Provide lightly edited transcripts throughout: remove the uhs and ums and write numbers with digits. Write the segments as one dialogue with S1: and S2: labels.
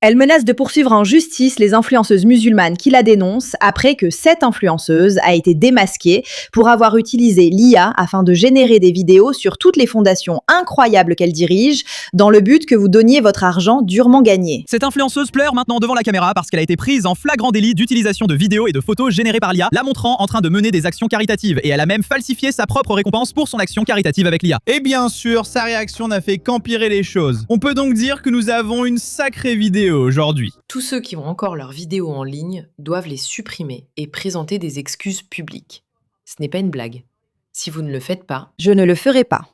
S1: Elle menace de poursuivre en justice les influenceuses musulmanes qui la dénoncent après que cette influenceuse a été démasquée pour avoir utilisé l'IA afin de générer des vidéos sur toutes les fondations incroyables qu'elle dirige, dans le but que vous donniez votre argent durement gagné.
S2: Cette influenceuse pleure maintenant devant la caméra parce qu'elle a été prise en flagrant délit d'utilisation de vidéos et de photos générées par l'IA, la montrant en train de mener des actions caritatives. Et elle a même falsifié sa propre récompense pour son action caritative avec l'IA.
S3: Et bien sûr, sa réaction n'a fait qu'empirer les choses. On peut donc dire que nous avons une sacrée vidéo aujourd'hui.
S4: Tous ceux qui ont encore leurs vidéos en ligne doivent les supprimer et présenter des excuses publiques. Ce n'est pas une blague. Si vous ne le faites pas,
S1: Je ne le ferai pas.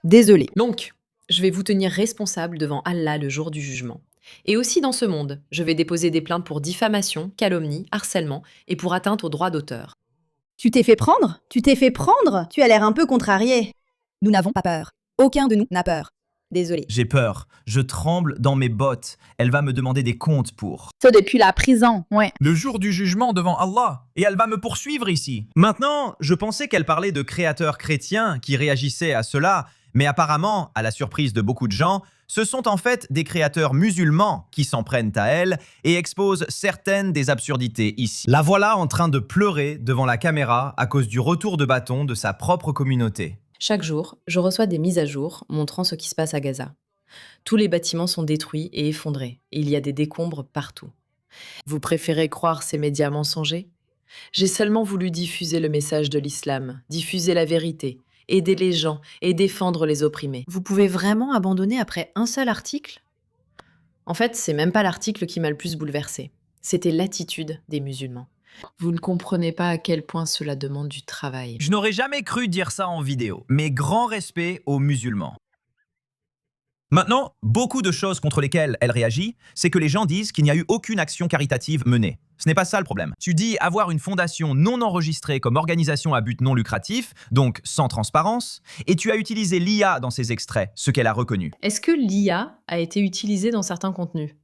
S1: Désolée.
S4: donc, je vais vous tenir responsable devant Allah le jour du jugement. Et aussi dans ce monde, je vais déposer des plaintes pour diffamation, calomnie, harcèlement et pour atteinte aux droits d'auteur.
S5: Tu t'es fait prendre? Tu t'es fait prendre? Tu as l'air un peu contrarié. Nous n'avons pas peur. Aucun de nous n'a peur. Désolé.
S6: J'ai peur, je tremble dans mes bottes. Elle va me demander des comptes pour...
S5: Ça depuis la prison, ouais.
S6: Le jour du jugement devant Allah. Et elle va me poursuivre ici. Maintenant, je pensais qu'elle parlait de créateurs chrétiens qui réagissaient à cela, mais apparemment, à la surprise de beaucoup de gens, ce sont en fait des créateurs musulmans qui s'en prennent à elle et exposent certaines des absurdités ici. La voilà en train de pleurer devant la caméra à cause du retour de bâton de sa propre communauté.
S4: Chaque jour, je reçois des mises à jour montrant ce qui se passe à Gaza. Tous les bâtiments sont détruits et effondrés, et il y a des décombres partout. Vous préférez croire ces médias mensongers? J'ai seulement voulu diffuser le message de l'islam, diffuser la vérité, aider les gens et défendre les opprimés. Vous pouvez vraiment abandonner après un seul article? En fait, c'est même pas l'article qui m'a le plus bouleversé. C'était l'attitude des musulmans. Vous ne comprenez pas à quel point cela demande du travail.
S6: Je n'aurais jamais cru dire ça en vidéo, mais grand respect aux musulmans. Maintenant, beaucoup de choses contre lesquelles elle réagit, c'est que les gens disent qu'il n'y a eu aucune action caritative menée. Ce n'est pas ça le problème. Tu dis avoir une fondation non enregistrée comme organisation à but non lucratif, donc sans transparence, et tu as utilisé l'IA dans ces extraits, ce qu'elle a reconnu.
S4: Est-ce que l'IA a été utilisée dans certains contenus?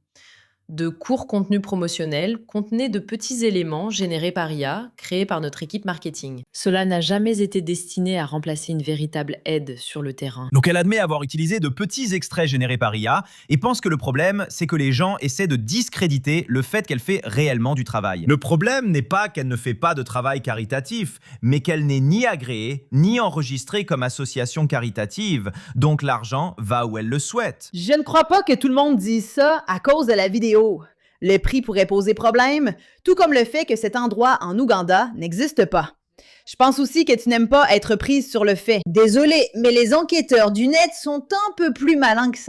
S4: De courts contenus promotionnels contenaient de petits éléments générés par IA, créés par notre équipe marketing. Cela n'a jamais été destiné à remplacer une véritable aide sur le terrain.
S6: Donc elle admet avoir utilisé de petits extraits générés par IA et pense que le problème, c'est que les gens essaient de discréditer le fait qu'elle fait réellement du travail. Le problème n'est pas qu'elle ne fait pas de travail caritatif, mais qu'elle n'est ni agréée, ni enregistrée comme association caritative, donc l'argent va où elle le souhaite.
S5: Je ne crois pas que tout le monde dise ça à cause de la vidéo. Le prix pourrait poser problème, tout comme le fait que cet endroit en Ouganda n'existe pas. Je pense aussi que tu n'aimes pas être prise sur le fait. Désolé, mais les enquêteurs du net sont un peu plus malins que ça.